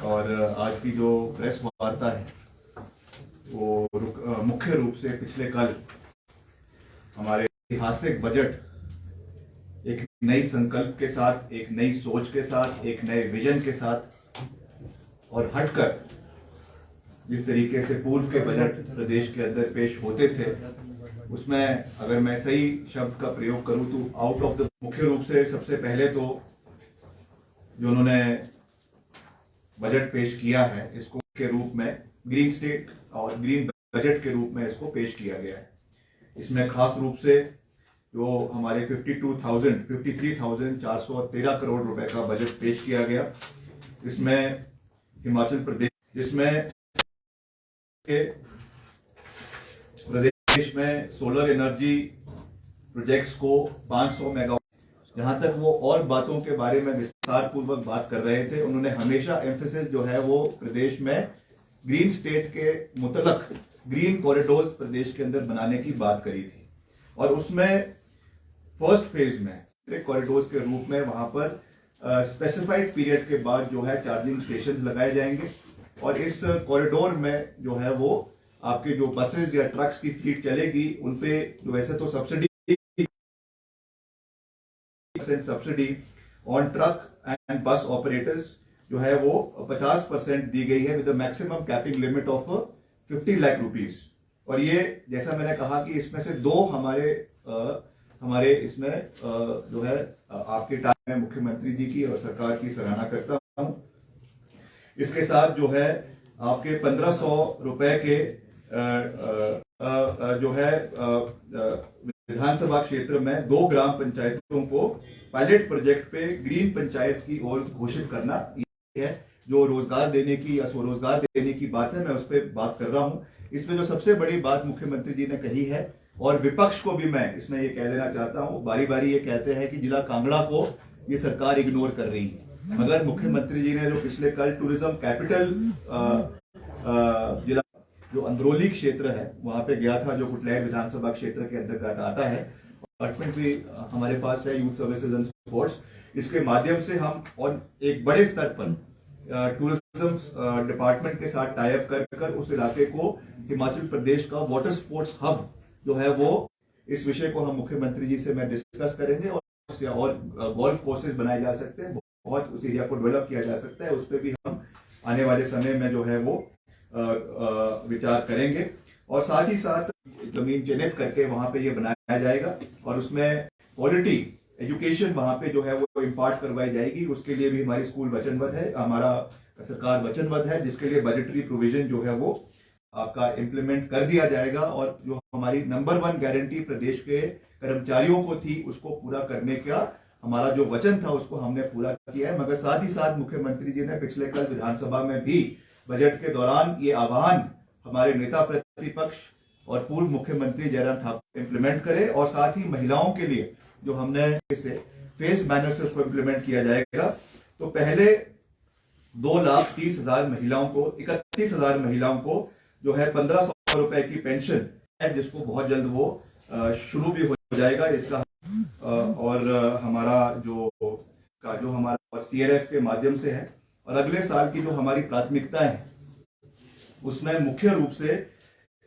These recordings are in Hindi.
और आज की जो प्रेस वार्ता है वो मुख्य रूप से पिछले कल हमारे ऐतिहासिक बजट एक नई संकल्प के साथ, एक नई सोच के साथ, एक नए विजन के साथ और हटकर जिस तरीके से पूर्व के बजट प्रदेश के अंदर पेश होते थे उसमें अगर मैं सही शब्द का प्रयोग करूं तो आउट ऑफ द मुख्य रूप से सबसे पहले तो जो उन्होंने बजट पेश किया है इसको के रूप में ग्रीन स्टेट और ग्रीन बजट के रूप में इसको पेश किया गया है। इसमें खास रूप से जो हमारे 53,413 करोड़ रुपए का बजट पेश किया गया, इसमें हिमाचल प्रदेश जिसमें प्रदेश में सोलर एनर्जी प्रोजेक्ट्स को 500 मेगावाट, जहां तक वो और बातों के बारे में विस्तार पूर्वक बात कर रहे थे, उन्होंने हमेशा एम्फेसिस जो है वो प्रदेश में ग्रीन स्टेट के मुतलक ग्रीन कॉरिडोर्स प्रदेश के अंदर बनाने की बात करी थी। और उसमें फर्स्ट फेज में कॉरिडोर्स के रूप में वहां पर स्पेसिफाइड पीरियड के बाद जो है चार्जिंग स्टेशन लगाए जाएंगे और इस कॉरिडोर में जो है वो आपके जो बसेस या ट्रक्स की फ्लीट चलेगी उनपे जो वैसे तो subsidy on truck and bus operators जो है वो 50% दी गई है with maximum capping limit of 50 lakh rupees. और ये जैसा मैंने कहा कि इसमें से दो हमारे इसमें जो है आपके टाइम में मुख्यमंत्री जी की और सरकार की सराहना करता हूं। इसके साथ जो है आपके 1500 रुपए के जो है विधानसभा क्षेत्र में 2 ग्राम पंचायतों को पायलट प्रोजेक्ट पे ग्रीन पंचायत की ओर घोषित करना है। जो रोजगार देने की या स्वरोजगार देने की बात है मैं उस पर बात कर रहा हूं। इसमें जो सबसे बड़ी बात मुख्यमंत्री जी ने कही है और विपक्ष को भी मैं इसमें ये कह देना चाहता हूं, बारी बारी ये कहते हैं कि जिला कांगड़ा को ये सरकार इग्नोर कर रही है, मगर मुख्यमंत्री जी ने जो पिछले कल टूरिज्म कैपिटल जिला जो अंदरौली क्षेत्र है वहां पे गया था, जो कुटलैहड़ विधानसभा क्षेत्र के अंतर्गत आता है, डिपार्टमेंट भी हमारे पास है यूथ सर्विसेज एंड स्पोर्ट्स, इसके माध्यम से हम और एक बड़े स्तर पर टूरिज्म डिपार्टमेंट के साथ टाई अप कर उस इलाके को हिमाचल प्रदेश का वाटर स्पोर्ट्स हब जो है वो इस विषय को हम मुख्यमंत्री जी से मैं डिस्कस करेंगे और गोल्फ कोर्सेज बनाए जा सकते हैं, बहुत उस एरिया को डेवलप किया जा सकता है, उस पर भी हम आने वाले समय में जो है वो विचार करेंगे। और साथ ही साथ जमीन चिन्हित करके वहां पे ये बनाया जाएगा और उसमें क्वालिटी एजुकेशन वहां पे जो है वो इम्पार्ट करवाई जाएगी। उसके लिए भी हमारी स्कूल वचनबद्ध है, हमारा सरकार वचनबद्ध है, जिसके लिए बजटरी प्रोविजन जो है वो आपका इम्प्लीमेंट कर दिया जाएगा। और जो हमारी नंबर 1 गारंटी प्रदेश के कर्मचारियों को थी उसको पूरा करने का हमारा जो वचन था उसको हमने पूरा किया है। मगर साथ ही साथ मुख्यमंत्री जी ने पिछले कल विधानसभा में भी बजट के दौरान ये आह्वान हमारे नेता प्रतिपक्ष और पूर्व मुख्यमंत्री जयराम ठाकुर इम्प्लीमेंट करे और साथ ही महिलाओं के लिए जो हमने इसे फेज मैनर से उसको इम्प्लीमेंट किया जाएगा। तो पहले 2,30,000 महिलाओं को 31,000 महिलाओं को जो है 1,500 रुपए की पेंशन है, जिसको बहुत जल्द वो शुरू भी हो जाएगा इसका। और हमारा जो हमारा और CRF के माध्यम से है। और अगले साल की जो हमारी प्राथमिकता है उसमें मुख्य रूप से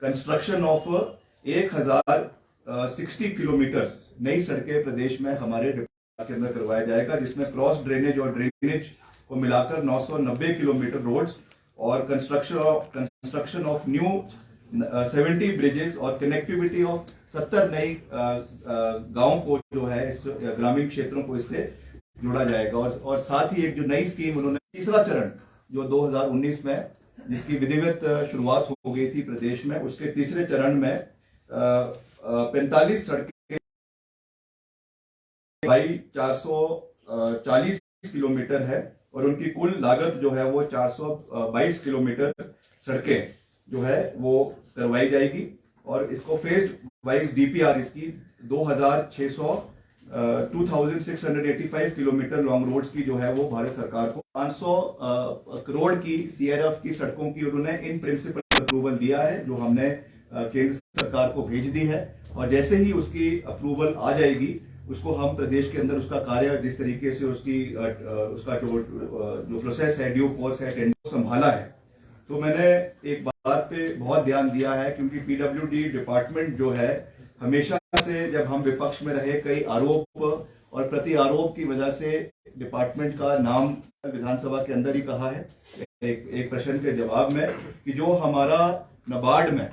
कंस्ट्रक्शन ऑफ 1,060 किलोमीटर नई सड़कें प्रदेश में हमारे डिपार्टमेंट के अंदर करवाया जाएगा, जिसमें क्रॉस ड्रेनेज और ड्रेनेज को मिलाकर 990 किलोमीटर रोड्स और कंस्ट्रक्शन ऑफ न्यू 70 ब्रिजेस और कनेक्टिविटी ऑफ 70 नई गांवों को जो है इस ग्रामीण क्षेत्रों को इससे जोड़ा जाएगा। और साथ ही एक जो नई स्कीम उन्होंने तीसरा चरण जो 2019 में जिसकी विधिवत शुरुआत हो गई थी प्रदेश में, उसके तीसरे चरण में 45 सड़कें 440 किलोमीटर है और उनकी कुल लागत जो है वो 422 किलोमीटर सड़कें जो है वो करवाई जाएगी। और इसको फेज वाइज DPR इसकी 2,685 किलोमीटर लॉन्ग रोड्स की जो है वो भारत सरकार को 500 करोड़ की CRF की सड़कों की उन्होंने इन प्रिंसिपल अप्रूवल दिया है, जो हमने केंद्र सरकार को भेज दी है। और जैसे ही उसकी अप्रूवल आ जाएगी उसको हम प्रदेश के अंदर उसका कार्य जिस तरीके से उसका जो प्रोसेस है, ड्यू कोर्स है, टेंडर संभाला है, तो मैंने एक बात पे बहुत ध्यान दिया है, क्योंकि पीडब्ल्यूडी डिपार्टमेंट जो है हमेशा से जब हम विपक्ष में रहे, कई आरोप और प्रति आरोप की वजह से डिपार्टमेंट का नाम विधानसभा के अंदर ही कहा है एक प्रश्न के जवाब में, कि जो हमारा नाबार्ड में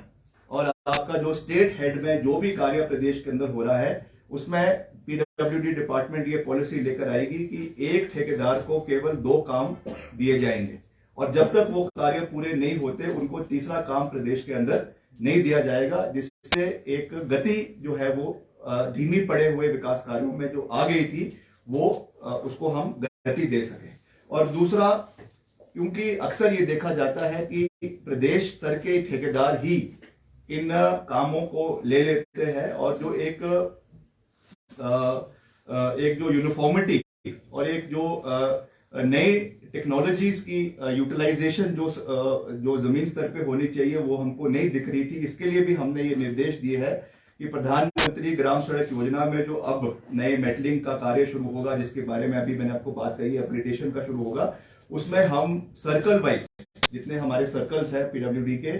और आपका जो स्टेट हेड में जो भी कार्य प्रदेश के अंदर हो रहा है, उसमें पीडब्ल्यूडी डिपार्टमेंट ये पॉलिसी लेकर आएगी कि एक ठेकेदार को केवल 2 काम दिए जाएंगे, और जब तक वो कार्य पूरे नहीं होते उनको तीसरा काम प्रदेश के अंदर नहीं दिया जाएगा, जिससे एक गति जो है वो धीमी पड़े हुए विकास कार्यों में जो आ गई थी वो उसको हम गति दे सके। और दूसरा, क्योंकि अक्सर ये देखा जाता है कि प्रदेश स्तर के ठेकेदार ही इन कामों को ले लेते हैं, और जो एक जो यूनिफॉर्मिटी और एक जो नई टेक्नोलॉजीज की यूटिलाइजेशन जो जमीन स्तर पे होनी चाहिए वो हमको नहीं दिख रही थी। इसके लिए भी हमने ये निर्देश दिए है कि प्रधानमंत्री ग्राम सड़क योजना में जो अब नए मेटलिंग का कार्य शुरू होगा, जिसके बारे में अभी मैंने आपको बात कही, अपग्रेडेशन का शुरू होगा, उसमें हम सर्कल वाइज जितने हमारे सर्कल्स है पीडब्ल्यूडी के,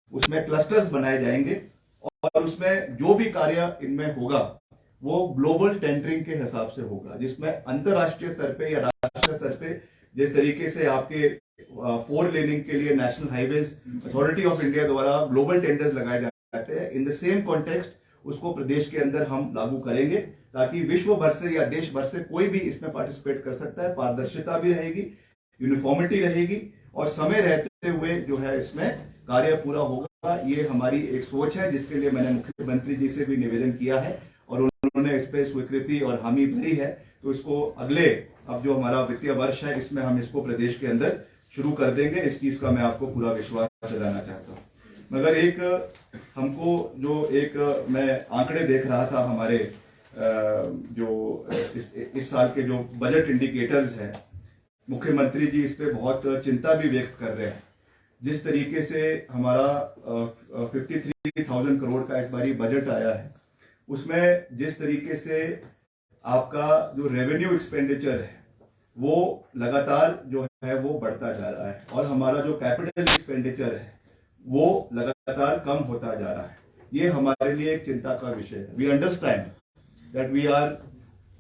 उसमें क्लस्टर्स बनाए जाएंगे, और उसमें जो भी कार्य इनमें होगा वो ग्लोबल टेंडरिंग के हिसाब से होगा, जिसमें अंतरराष्ट्रीय स्तर पे या राष्ट्रीय स्तर पे जिस तरीके से आपके 4 लेनिंग के लिए national highways authority of India द्वारा ग्लोबल टेंडर्स लगाए जाते हैं, इन द सेम कॉन्टेक्स्ट उसको प्रदेश के अंदर हम लागू करेंगे, ताकि विश्व भर से या देश भर से कोई भी इसमें पार्टिसिपेट कर सकता है। पारदर्शिता भी रहेगी, यूनिफॉर्मिटी रहेगी, और समय रहते हुए जो है इसमें कार्य पूरा होगा। ये हमारी एक सोच है, जिसके लिए मैंने मुख्यमंत्री जी से भी निवेदन किया है, और उन्होंने इस पे स्वीकृति और हामी भरी है। तो इसको अगले अब जो हमारा वित्तीय वर्ष है, इसमें हम इसको प्रदेश के अंदर शुरू कर देंगे। इस चीज का मैं आपको पूरा विश्वास दिलाना चाहता हूँ। मगर एक हमको जो एक मैं आंकड़े देख रहा था, हमारे जो इस साल के जो बजट इंडिकेटर्स है, मुख्यमंत्री जी इस पे बहुत चिंता भी व्यक्त कर रहे हैं। जिस तरीके से हमारा 53,000 करोड़ का इस बारी बजट आया है, उसमें जिस तरीके से आपका जो रेवेन्यू एक्सपेंडिचर है वो लगातार जो है वो बढ़ता जा रहा है, और हमारा जो कैपिटल एक्सपेंडिचर है वो लगातार कम होता जा रहा है। ये हमारे लिए एक चिंता का विषय है। We understand that we are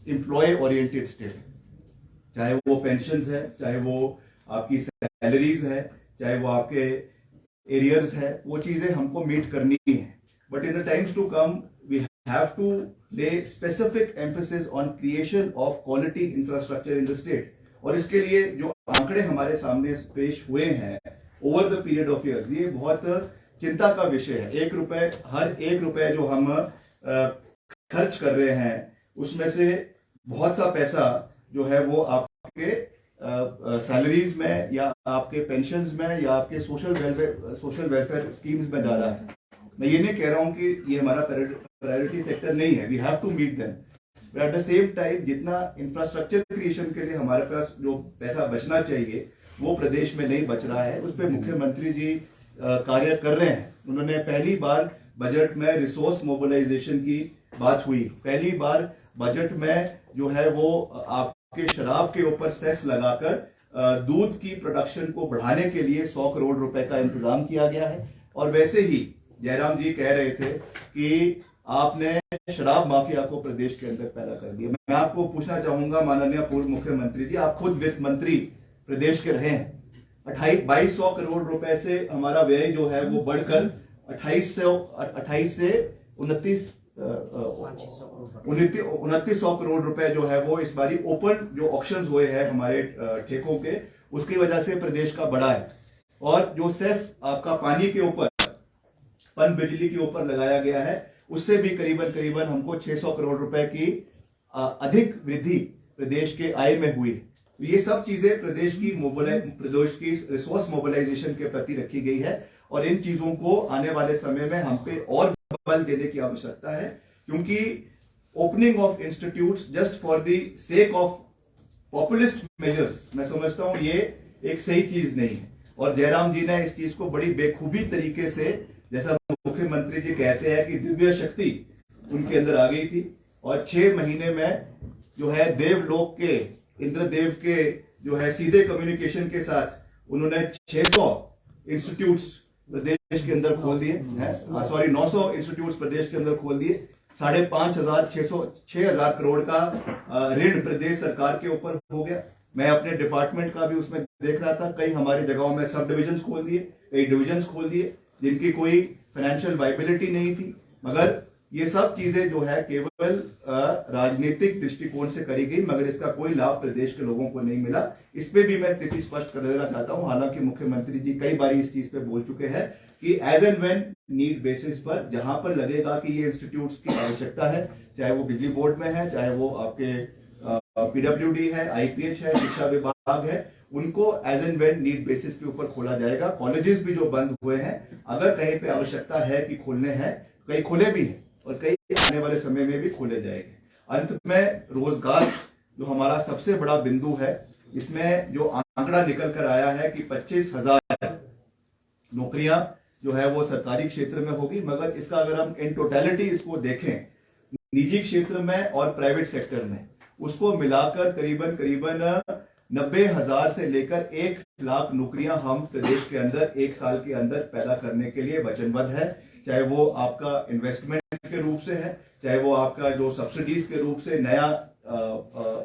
employ oriented state, चाहे वो पेंशन्स है, चाहे वो आपकी सैलरीज है, चाहे वो आपके एरियर्स है, वो चीजें हमको मीट करनी है। But in the times to come we have to lay specific emphasis on creation of quality infrastructure in the state, और इसके लिए जो आंकड़े हमारे सामने पेश हुए हैं over the period of years, ये बहुत चिंता का विषय है। हर एक रुपए जो हम खर्च कर रहे हैं, उसमें से बहुत सा पैसा जो है वो आपके सैलरीज में या आपके पेंशन्स में या आपके सोशल वेलफेयर स्कीम्स में जा रहा है। मैं ये नहीं कह रहा हूं कि ये हमारा प्रायोरिटी सेक्टर नहीं है, we have to meet them, but at the same time जितना इंफ्रास्ट्रक्चर क्रिएशन के लिए हमारे पास जो पैसा बचना चाहिए वो प्रदेश में नहीं बच रहा है। उस पर मुख्यमंत्री जी कार्य कर रहे हैं। उन्होंने पहली बार बजट में रिसोर्स मोबिलाइजेशन की बात हुई, पहली बार बजट में जो है वो आपके शराब के ऊपर सेस लगाकर दूध की प्रोडक्शन को बढ़ाने के लिए 100 करोड़ रुपए का इंतजाम किया गया है। और वैसे ही जयराम जी कह रहे थे कि आपने शराब माफिया को प्रदेश के अंदर पैदा कर दिया। मैं आपको पूछना चाहूंगा माननीय पूर्व मुख्यमंत्री जी, आप खुद वित्त मंत्री प्रदेश के रहे हैं। 2200 करोड़ रुपए से हमारा व्यय जो है वो बढ़कर 2900 करोड़ रुपए जो है वो इस बारी ओपन जो ऑक्शंस हुए हैं हमारे ठेकों के, उसकी वजह से प्रदेश का बढ़ा है। और जो सेस आपका पानी के ऊपर, पन बिजली के ऊपर लगाया गया है, उससे भी करीबन हमको 600 करोड़ रुपए की अधिक वृद्धि प्रदेश के आय में हुई। ये सब चीजें प्रदेश की रिसोर्स मोबिलाइजेशन के प्रति रखी गई है, और इन चीजों को आने वाले समय में हम पे और बल देने की आवश्यकता है, क्योंकि opening of institutes just for the sake of populist measures, मैं समझता हूं ये एक सही चीज नहीं है। और जयराम जी ने इस चीज को बड़ी बेखूबी तरीके से, जैसा मुख्यमंत्री जी कहते हैं कि दिव्य शक्ति उनके अंदर आ गई थी, और 6 महीने में जो है देवलोक के इंद्रदेव के जो है सीधे कम्युनिकेशन के साथ उन्होंने 600 इंस्टीट्यूट्स प्रदेश के अंदर खोल दिए हैं, सॉरी 900 इंस्टीट्यूट्स प्रदेश के अंदर खोल दिए। 5,500 करोड़ का ऋण प्रदेश सरकार के ऊपर हो गया। मैं अपने डिपार्टमेंट का भी उसमें देख रहा था, कई हमारे जगहों में सब डिविजन खोल दिए, कई डिविजन खोल दिए जिनकी कोई फाइनेंशियल वाइबिलिटी नहीं थी। मगर ये सब चीजें जो है केवल राजनीतिक दृष्टिकोण से करी गई, मगर इसका कोई लाभ प्रदेश के लोगों को नहीं मिला। इस पे भी मैं स्थिति स्पष्ट कर देना चाहता हूं। हालांकि मुख्यमंत्री जी कई बार इस चीज पे बोल चुके हैं कि as and when need basis पर जहां पर लगेगा कि ये इंस्टीट्यूट्स की आवश्यकता है, चाहे वो बिजली बोर्ड में है, चाहे वो आपके पीडब्ल्यूडी है, आईपीएच है, शिक्षा विभाग है, उनको as and when need basis के ऊपर खोला जाएगा। कॉलेजेस भी जो बंद हुए हैं, अगर कहीं पे आवश्यकता है कि खोलने हैं, कई खुले भी हैं और कई आने वाले समय में भी खोले जाएंगे। अंत में रोजगार जो हमारा सबसे बड़ा बिंदु है, इसमें जो आंकड़ा निकल कर आया है कि 25,000 नौकरियां जो है वो सरकारी क्षेत्र में होगी। मगर इसका अगर हम इन टोटलिटी इसको देखें, निजी क्षेत्र में और प्राइवेट सेक्टर में, उसको मिलाकर करीबन 90,000 से लेकर 1 लाख नौकरियां हम प्रदेश के अंदर 1 साल के अंदर पैदा करने के लिए वचनबद्ध है। चाहे वो आपका इन्वेस्टमेंट के रूप से है, चाहे वो आपका जो सब्सिडीज के रूप से नया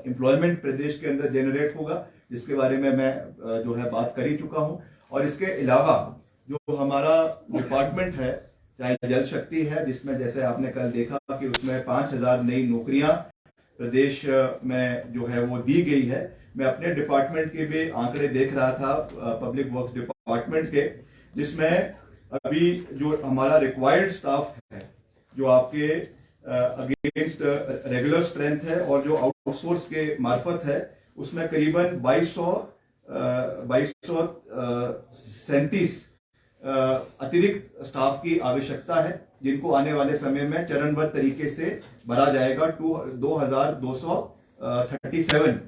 एम्प्लॉयमेंट प्रदेश के अंदर जनरेट होगा, जिसके बारे में मैं जो है बात कर ही चुका हूं। और इसके अलावा जो हमारा डिपार्टमेंट है, चाहे जल शक्ति है, जिसमें जैसे आपने कल देखा कि उसमें 5,000 नई नौकरियां प्रदेश में जो है वो दी गई है। मैं अपने डिपार्टमेंट के भी आंकड़े देख रहा था, पब्लिक वर्क्स डिपार्टमेंट के, जिसमें अभी जो हमारा रिक्वायर्ड स्टाफ है, जो आपके अगेंस्ट रेगुलर स्ट्रेंथ है और जो आउटसोर्स के मार्फत है, उसमें करीबन 2237 अतिरिक्त स्टाफ की आवश्यकता है, जिनको आने वाले समय में चरणबद्ध तरीके से भरा जाएगा। 2237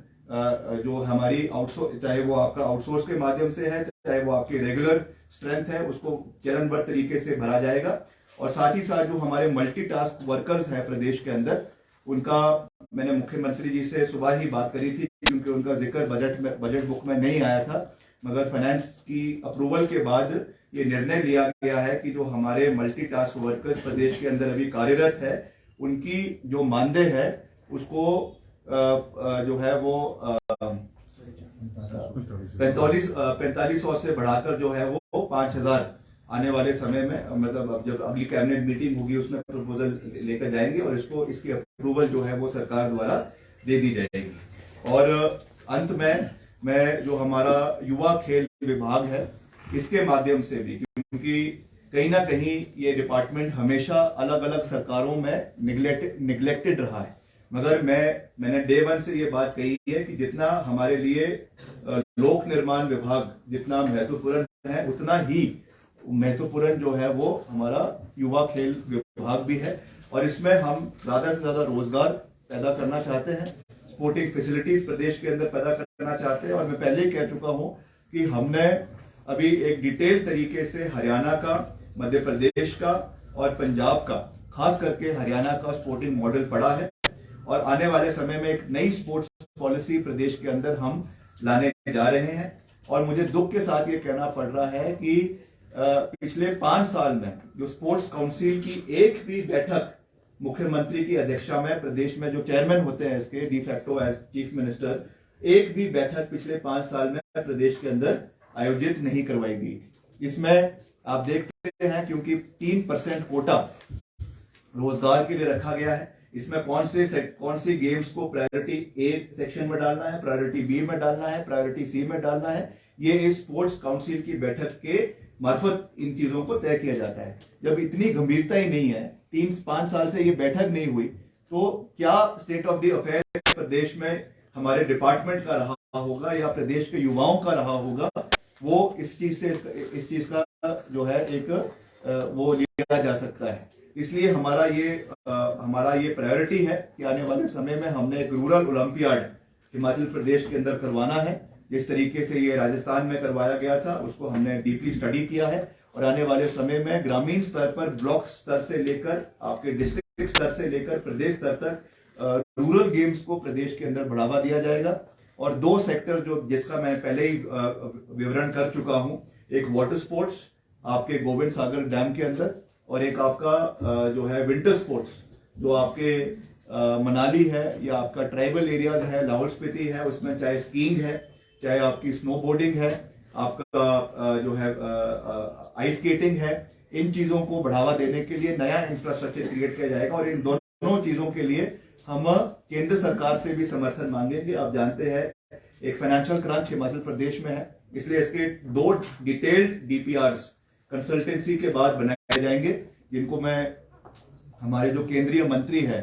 जो हमारी आउटसोर्स, चाहे वो आपका आउटसोर्स के माध्यम से है, चाहे वो आपकी रेगुलर स्ट्रेंथ है, उसको चरणबद्ध तरीके से भरा जाएगा। और साथ ही साथ जो हमारे मल्टीटास्क वर्कर्स हैं प्रदेश के अंदर, उनका मैंने मुख्यमंत्री जी से सुबह ही बात करी थी, क्योंकि उनका जिक्र बजट बुक में नहीं आया था। मगर फाइनेंस की अप्रूवल के बाद ये निर्णय लिया गया है कि जो हमारे मल्टीटास्क वर्कर्स प्रदेश के अंदर अभी कार्यरत है, उनकी जो मानदेय है उसको जो है वो 4500 से बढ़ाकर जो है वो 5,000 आने वाले समय में, मतलब अब जब अगली कैबिनेट मीटिंग होगी उसमें प्रपोजल लेकर जाएंगे और इसकी अप्रूवल जो है वो सरकार द्वारा दे दी जाएगी। और अंत में मैं जो हमारा युवा खेल विभाग है, इसके माध्यम से भी, क्योंकि कहीं ना कहीं ये डिपार्टमेंट हमेशा अलग अलग सरकारों में निग्लेक्टेड रहा है, मगर मैंने डे 1 से ये बात कही है कि जितना हमारे लिए लोक निर्माण विभाग जितना महत्वपूर्ण है, उतना ही महत्वपूर्ण जो है वो हमारा युवा खेल विभाग भी है। और इसमें हम ज्यादा से ज्यादा रोजगार पैदा करना चाहते हैं, स्पोर्टिंग फैसिलिटीज प्रदेश के अंदर पैदा करना चाहते हैं। और मैं पहले ही कह चुका हूं कि हमने अभी एक डिटेल तरीके से हरियाणा का, मध्य प्रदेश का और पंजाब का, खास करके हरियाणा का स्पोर्टिंग मॉडल पड़ा है। और आने वाले समय में एक नई स्पोर्ट्स पॉलिसी प्रदेश के अंदर हम लाने जा रहे हैं। और मुझे दुख के साथ ये कहना पड़ रहा है कि पिछले 5 साल में जो स्पोर्ट्स काउंसिल की एक भी बैठक मुख्यमंत्री की अध्यक्षता में, प्रदेश में जो चेयरमैन होते हैं इसके de facto as chief minister, एक भी बैठक पिछले 5 साल में प्रदेश के अंदर आयोजित नहीं करवाई गई। इसमें आप देखते हैं क्योंकि 3% कोटा रोजगार के लिए रखा गया है, इसमें कौन सी गेम्स को प्रायोरिटी ए सेक्शन में डालना है, प्रायोरिटी बी में डालना है, प्रायोरिटी सी में डालना है, ये इस स्पोर्ट्स काउंसिल की बैठक के मार्फत इन चीजों को तय किया जाता है। जब इतनी गंभीरता ही नहीं है, 3-5 साल से ये बैठक नहीं हुई, तो क्या स्टेट ऑफ द अफेयर्स प्रदेश में हमारे डिपार्टमेंट का रहा होगा या प्रदेश के युवाओं का रहा होगा, वो इस चीज का जो है एक वो लिया जा सकता है। इसलिए हमारा ये प्रायोरिटी है कि आने वाले समय में हमने एक रूरल ओलंपियाड हिमाचल प्रदेश के अंदर करवाना है। जिस तरीके से ये राजस्थान में करवाया गया था, उसको हमने डीपली स्टडी किया है। और आने वाले समय में ग्रामीण स्तर पर, ब्लॉक स्तर से लेकर आपके डिस्ट्रिक्ट स्तर से लेकर प्रदेश स्तर तक रूरल गेम्स को प्रदेश के अंदर बढ़ावा दिया जाएगा। और 2 सेक्टर जो जिसका मैं पहले ही विवरण कर चुका हूं, एक वाटर स्पोर्ट्स आपके गोविंद सागर डैम के अंदर, और एक आपका जो है विंटर स्पोर्ट्स जो आपके मनाली है या आपका ट्राइबल एरियाज है, लाहौल स्पीति है, उसमें चाहे स्कीइंग है, चाहे आपकी स्नोबोर्डिंग है, आपका जो है आइस स्केटिंग है, इन चीजों को बढ़ावा देने के लिए नया इंफ्रास्ट्रक्चर क्रिएट किया जाएगा। और इन दोनों चीजों के लिए हम केंद्र सरकार से भी समर्थन मांगेंगे। आप जानते हैं एक फाइनेंशियल क्रंच हिमाचल प्रदेश में है, इसलिए इसके 2 डिटेल्ड डीपीआरस कंसल्टेंसी के बाद बनाए जाएंगे, जिनको मैं हमारे जो केंद्रीय मंत्री है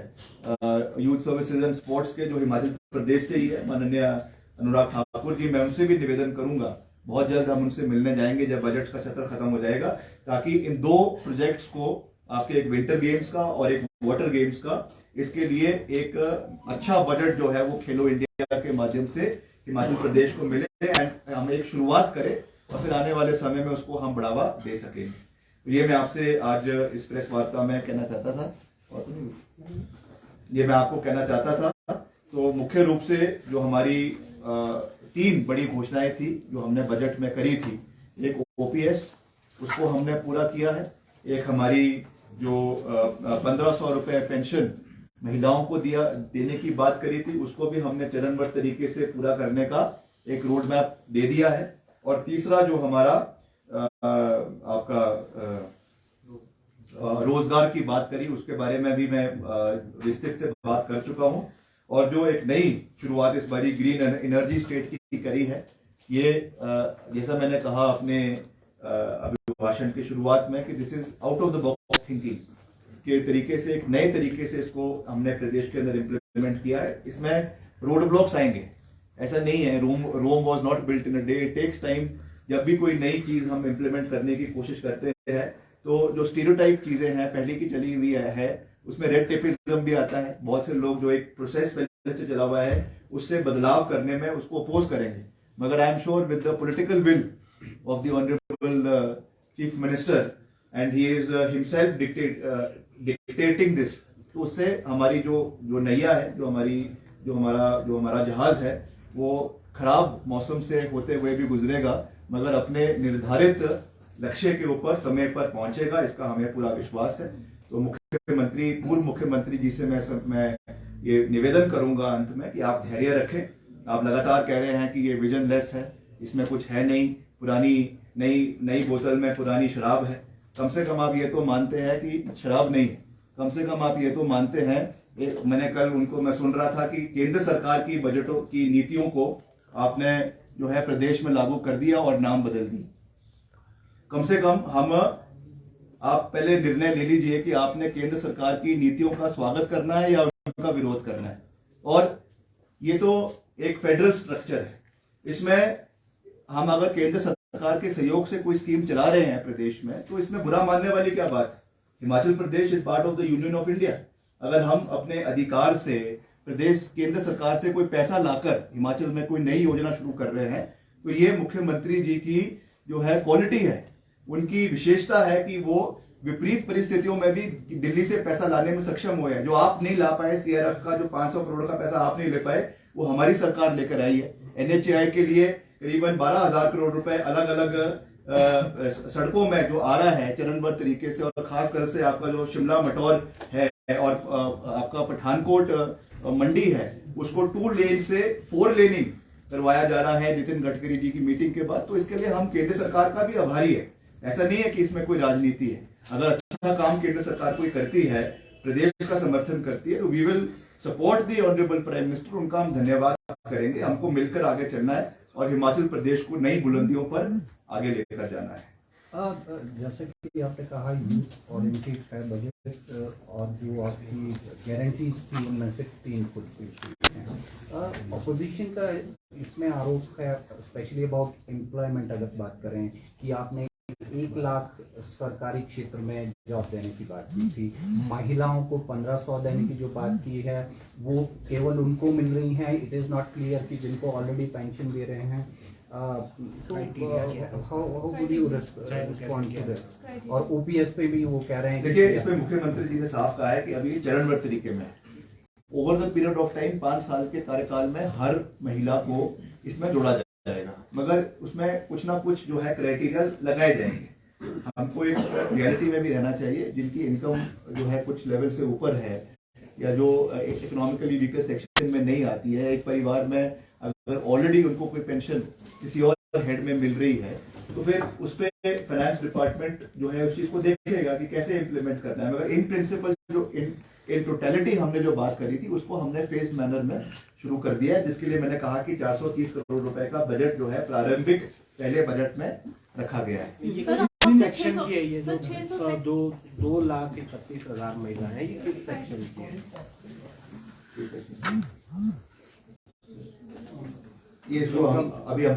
यूथ सर्विसेज एंड स्पोर्ट्स के, जो हिमाचल प्रदेश से ही है, माननीय अनुराग ठाकुर जी, मैं उनसे भी निवेदन करूंगा, बहुत जल्द हम उनसे मिलने जाएंगे जब बजट का सत्र खत्म हो जाएगा, ताकि इन 2 प्रोजेक्ट्स को, आपके एक विंटर गेम्स का और एक वाटर गेम्स का, इसके लिए एक अच्छा बजट जो है वो खेलो इंडिया के माध्यम से हिमाचल प्रदेश को मिले एंड हम एक शुरुआत करें और फिर आने वाले समय में उसको हम बढ़ावा दे सकें। ये मैं आपसे आज इस प्रेस वार्ता में कहना चाहता था, और ये मैं आपको कहना चाहता था। तो मुख्य रूप से जो हमारी 3 बड़ी घोषणाएं थी जो हमने बजट में करी थी, एक ओपीएस, उसको हमने पूरा किया है, एक हमारी जो 1500 रुपए पेंशन महिलाओं को देने की बात करी थी, उसको भी हमने चरणबद्ध तरीके से पूरा करने का एक रोड मैप दे दिया है, और तीसरा जो हमारा आपका रोजगार की बात करी, उसके बारे में भी मैं विस्तृत से बात कर चुका हूं। और जो एक नई शुरुआत इस बारी ग्रीन एनर्जी स्टेट की करी है, ये जैसा मैंने कहा अपने अभिभाषण की शुरुआत में कि this is out of the box thinking के तरीके से, एक नए तरीके से इसको हमने प्रदेश के अंदर इम्प्लीमेंट किया है। इसमें रोड ब्लॉक्स आएंगे, ऐसा नहीं है, Rome was not built in a day, it takes time. जब भी कोई नई चीज हम इम्प्लीमेंट करने की कोशिश करते हैं तो जो स्टीरियोटाइप चीजें हैं पहले की चली हुई है उसमें रेड टेपिज्म भी आता है। बहुत से लोग जो एक प्रोसेस पहले से चला हुआ है उससे बदलाव करने में उसको अपोज करेंगे, मगर I am sure with the political will of the honourable chief minister and he is himself dictating this, तो उससे हमारी जो नैया है, जो हमारा जहाज है, वो खराब मौसम से होते हुए भी गुजरेगा, मगर अपने निर्धारित लक्ष्य के ऊपर समय पर पहुंचेगा, इसका हमें पूरा विश्वास है। तो पूर्व मुख्यमंत्री जी से मैं ये निवेदन करूंगा अंत में कि आप धैर्य रखें। आप लगातार कह रहे हैं कि ये विजन लेस है, इसमें कुछ है नहीं, पुरानी नई बोतल में पुरानी शराब है। कम से कम आप ये तो मानते हैं कि शराब नहीं है, कम से कम आप ये तो मानते हैं। मैंने कल मैं सुन रहा था कि केंद्र सरकार की बजटों की नीतियों को आपने जो है प्रदेश में लागू कर दिया और नाम बदल दी। कम से कम आप पहले निर्णय ले लीजिए कि आपने केंद्र सरकार की नीतियों का स्वागत करना है या उनका विरोध करना है। और ये तो एक फेडरल स्ट्रक्चर है, इसमें हम अगर केंद्र सरकार के सहयोग से कोई स्कीम चला रहे हैं प्रदेश में, तो इसमें बुरा मानने वाली क्या बात है। Himachal Pradesh is part of the union of India. अगर हम अपने अधिकार से प्रदेश केंद्र सरकार से कोई पैसा लाकर हिमाचल में कोई नई योजना शुरू कर रहे हैं, तो ये मुख्यमंत्री जी की जो है क्वालिटी है, उनकी विशेषता है कि वो विपरीत परिस्थितियों में भी दिल्ली से पैसा लाने में सक्षम हुए हैं। जो आप नहीं ला पाए, सीआरएफ का जो 500 करोड़ का पैसा आप नहीं ले पाए, वो हमारी सरकार लेकर आई है। एनएचएआई के लिए करीबन 12,000 करोड़ रुपए अलग अलग सड़कों में जो आ रहा है चरणबद्ध तरीके से, और खासकर से आपका जो शिमला मटौर है और आपका पठानकोट मंडी है, उसको 2 लेन से 4 लेनिंग करवाया जा रहा है नितिन गडकरी जी की मीटिंग के बाद। तो इसके लिए हम केंद्र सरकार का भी आभारी है। ऐसा नहीं है कि इसमें कोई राजनीति है। अगर अच्छा काम केंद्र सरकार कोई करती है, प्रदेश का समर्थन करती है, तो we will support the honourable prime minister, उनका हम धन्यवाद करेंगे। हमको मिलकर आगे चलना है और हिमाचल प्रदेश को नई बुलंदियों पर आगे लेकर जाना है। जैसे कि आपने कहा यूथ और इनकी बजट और जो आपकी गारंटीज थी उनमें से 3 कुछ हैं। अपोजिशन का इसमें आरोप है, स्पेशली अबाउट एम्प्लॉयमेंट अगर बात करें, कि आपने 1 लाख सरकारी क्षेत्र में जॉब देने की बात की थी, महिलाओं को 1500 देने की जो बात की है वो केवल उनको मिल रही हैं। इट इज़ नॉट क्लियर कि जिनको ऑलरेडी पेंशन दे रहे हैं। How would you respond to that? और ओपीएस पे भी वो कह रहे हैं, देखिए इसमें मुख्यमंत्री जी ने साफ कहा है कि अभी चरणबद्ध तरीके में, over the period of time 5 साल के कार्यकाल में हर महिला को इसमें जोड़ा जाएगा, मगर उसमें कुछ ना कुछ जो है क्राइटेरिया लगाए जाएंगे। हमको एक रियलिटी में भी रहना चाहिए, जिनकी इनकम जो है कुछ लेवल से ऊपर है या जो इकोनॉमिकली वीकर सेक्शन में नहीं आती है, एक परिवार में अगर ऑलरेडी उनको कोई पेंशन किसी और हेड में मिल रही है, तो फिर उस पर फाइनेंस डिपार्टमेंट जो है उस चीज को देखेगा कि कैसे इम्प्लीमेंट करना है। मगर इन प्रिंसिपल जो इन टोटलिटी हमने जो बात करी थी उसको हमने फेज मैनर में शुरू कर दिया है, जिसके लिए मैंने कहा कि 430 करोड़ रुपए का बजट जो है प्रारंभिक पहले बजट में रखा गया है। सर, सेक्शन की है ये जो 2,31,000 महिला है, ये किस सेक्शन की है? ये जो हम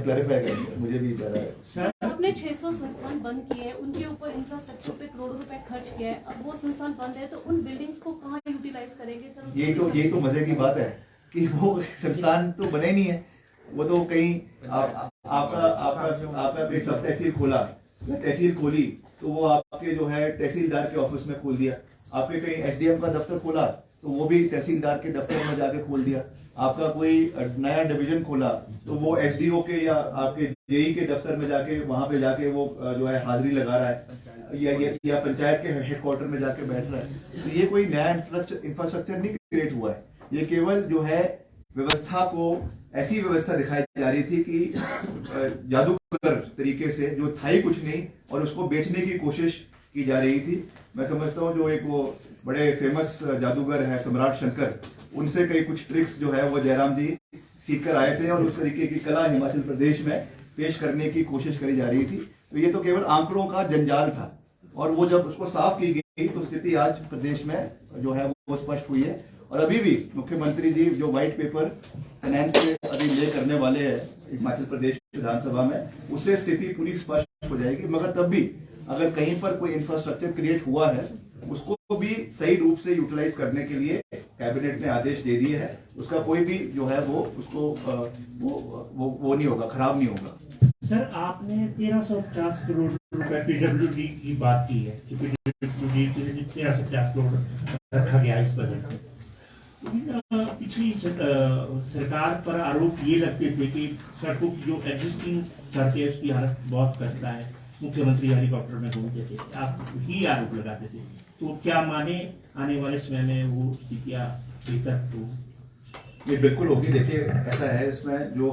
क्लैरिफाई करेंगे, मुझे भी ज़्यादा है। सर, आपने 600 संस्थान बंद किए हैं, उनके ऊपर इंफ्रास्ट्रक्चर पे करोड़ों रुपए खर्च किया है, अब वो संस्थान बंद है तो उन बिल्डिंग्स को कहाँ यूटिलाइज करेंगे सर? यही तो मजे की बात है कि वो संस्थान तो बने नहीं है, वो तो कहीं आपका कोई सब तहसील खोला या तहसील खोली तो वो आपके जो है तहसीलदार के ऑफिस में खोल दिया, आपके कहीं एसडीएम का दफ्तर खोला तो वो भी तहसीलदार के दफ्तर में जाके खोल दिया, आपका कोई नया डिवीजन खोला तो वो एसडीओ के या आपके जेई के दफ्तर में जाके वहां पे जाके वो जो है हाजिरी लगा रहा है या पंचायत के हेडक्वार्टर में जाके बैठ रहा है। तो ये कोई नया इंफ्रास्ट्रक्चर नहीं क्रिएट हुआ है, ये केवल जो है व्यवस्था को ऐसी व्यवस्था दिखाई जा रही थी कि जादूगर तरीके से जो था ही कुछ नहीं और उसको बेचने की कोशिश की जा रही थी। मैं समझता हूँ जो एक वो बड़े फेमस जादूगर है सम्राट शंकर, उनसे कई कुछ ट्रिक्स जो है वो जयराम जी सीख कर आए थे और उस तरीके की कला हिमाचल प्रदेश में पेश करने की कोशिश करी जा रही थी। तो ये तो केवल आंकड़ों का जंजाल था और वो जब उसको साफ की गई तो स्थिति आज प्रदेश में जो है वो स्पष्ट हुई है। और अभी भी मुख्यमंत्री जी जो व्हाइट पेपर फाइनेंस से अभी ले करने वाले हैं हिमाचल प्रदेश विधानसभा में, उससे स्थिति पूरी स्पष्ट हो जाएगी। मगर तब भी अगर कहीं पर कोई इंफ्रास्ट्रक्चर क्रिएट हुआ है उसको भी सही रूप से यूटिलाइज करने के लिए कैबिनेट ने आदेश दे दिए है, उसका कोई भी जो है वो उसको वो नहीं होगा, खराब नहीं होगा। सर, आपने 1350 करोड़ रुपए पीडब्ल्यूडी की बात की है कि पीडब्ल्यूडी के लिए 1350 करोड़ रखा गया इस बजट में। पिछली सरकार पर आरोप ये लगते थे कि सड़कों की जो एग्जिस्टिंग सड़कें उसकी हालत बहुत खस्ता है, मुख्यमंत्री हेलीकॉप्टर में घूमते थे, आप ही आरोप लगाते थे, तो क्या माने आने वाले समय में वो स्थितियां बेहतर तो? ये बिल्कुल होगी। देखिए ऐसा है, इसमें जो